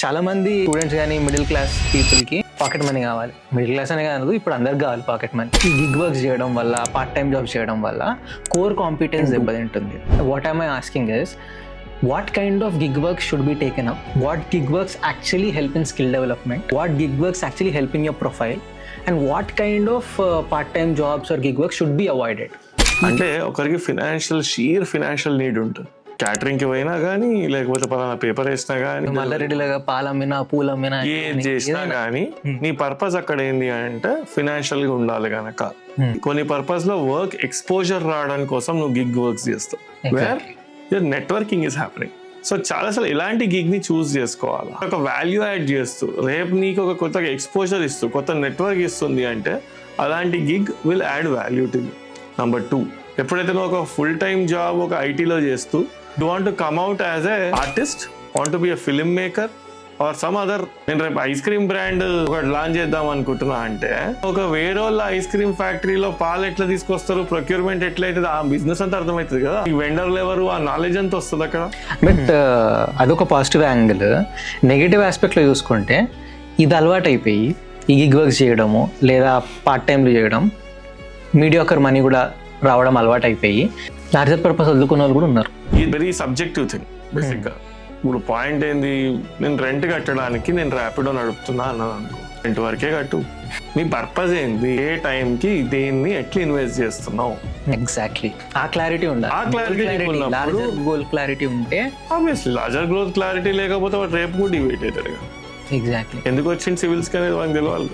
చాలా మంది స్టూడెంట్స్ కానీ మిడిల్ క్లాస్ పీపుల్కి పాకెట్ మనీ కావాలి. మిడిల్ క్లాస్ అనే కాదు, ఇప్పుడు అందరికి కావాలి పాకెట్ మనీ. ఈ గిగ్ వర్క్స్ చేయడం వల్ల, పార్ట్ టైం జాబ్స్ చేయడం వల్ల కోర్ కాంపిటెన్స్ దెబ్బతింటుంది. What I'm I asking is, what kind of gig work should be taken up? What gig works actually help in skill development? What gig works actually help in your profile? And what kind of part-time jobs or gig work should be avoided? అంటే ఒకరికి financial need ఉంటుంది. క్యాటరింగ్కి పోయినా కానీ, లేకపోతే పలానా paper వేసినా కానీ, మల్లారెడ్డిలాగా పాలమ్మినా పూలమ్మినా ఏం చేసినా కానీ నీ పర్పస్ అక్కడ ఏంది అంటే ఫినాన్షియల్ గా ఉండాలి కనుక కొన్ని పర్పస్ లో వర్క్ ఎక్స్పోజర్ రావడానికి కోసం నువ్వు గిగ్ వర్క్స్ చేస్తావు, where your networking is happening. So చాలా అసలు ఇలాంటి గిగ్ ని చూస్ చేసుకోవాలి. ఒక వాల్యూ యాడ్ చేస్తూ రేపు నీకు ఒక కొత్త ఎక్స్పోజర్ ఇస్తూ కొత్త నెట్వర్క్ ఇస్తుంది అంటే అలాంటి gig will add value to you. Number 2, ఎప్పుడైతే నువ్వు ఒక ఫుల్ టైమ్ జాబ్ ఒక ఐటీలో చేస్తూ you want to come out as a artist, want to be a film maker or some other, నేను రేపు ఐస్ క్రీమ్ బ్రాండ్ ఒకటి లాంచ్ చేద్దాం అనుకుంటున్నా అంటే ఒక వేరే వాళ్ళ ఐస్ క్రీమ్ ఫ్యాక్టరీలో పాలు ఎట్లా తీసుకొస్తారు, ప్రొక్యూర్మెంట్ ఎట్లా అవుతుంది, ఆ బిజినెస్ అంతా అర్థమవుతుంది కదా. ఈ వెండర్లు ఎవరు, ఆ నాలెడ్జ్ అంతా వస్తుంది అక్కడ. బట్ అదొక పాజిటివ్ యాంగిల్. నెగిటివ్ ఆస్పెక్ట్లో చూసుకుంటే ఇది అలవాటు అయిపోయి ఈ గిగ్ వర్క్స్ చేయడము లేదా పార్ట్ టైంలు చేయడం, మీడియాకర్ మనీ కూడా రావడం అలవాటు అయిపోయి లార్జర్ పర్పస్ వదులుకున్న వాళ్ళు కూడా ఉన్నారు. ఇది వెరీ సబ్జెక్టివ్ థింగ్ బేసిక్గా. ఇప్పుడు పాయింట్ ఏంది, నేను రెంట్ కట్టడానికి నేను ర్యాపిడో నడుపుతున్నా అన్నాను అనుకో, రెంట్ వరకే కట్టు. మీ పర్పస్ ఏంది, ఏ టైంకి దేన్ని ఎట్లా ఇన్వెస్ట్ చేస్తున్నావు, ఎగ్జాక్ట్లీ ఆ క్లారిటీ ఉండాలి. ఆ క్లారిటీ గోల్ క్లారిటీ ఉంటే ఆబ్వియస్లీ లార్జర్ గ్రోత్ క్లారిటీ లేకపోతే వాడు రేపు కూడా డిబేట్ అవుతాడు కదా. ఎగ్జాక్ట్లీ ఎందుకు వచ్చింది సివిల్స్కి అనేది వాళ్ళకి తెలియాలి.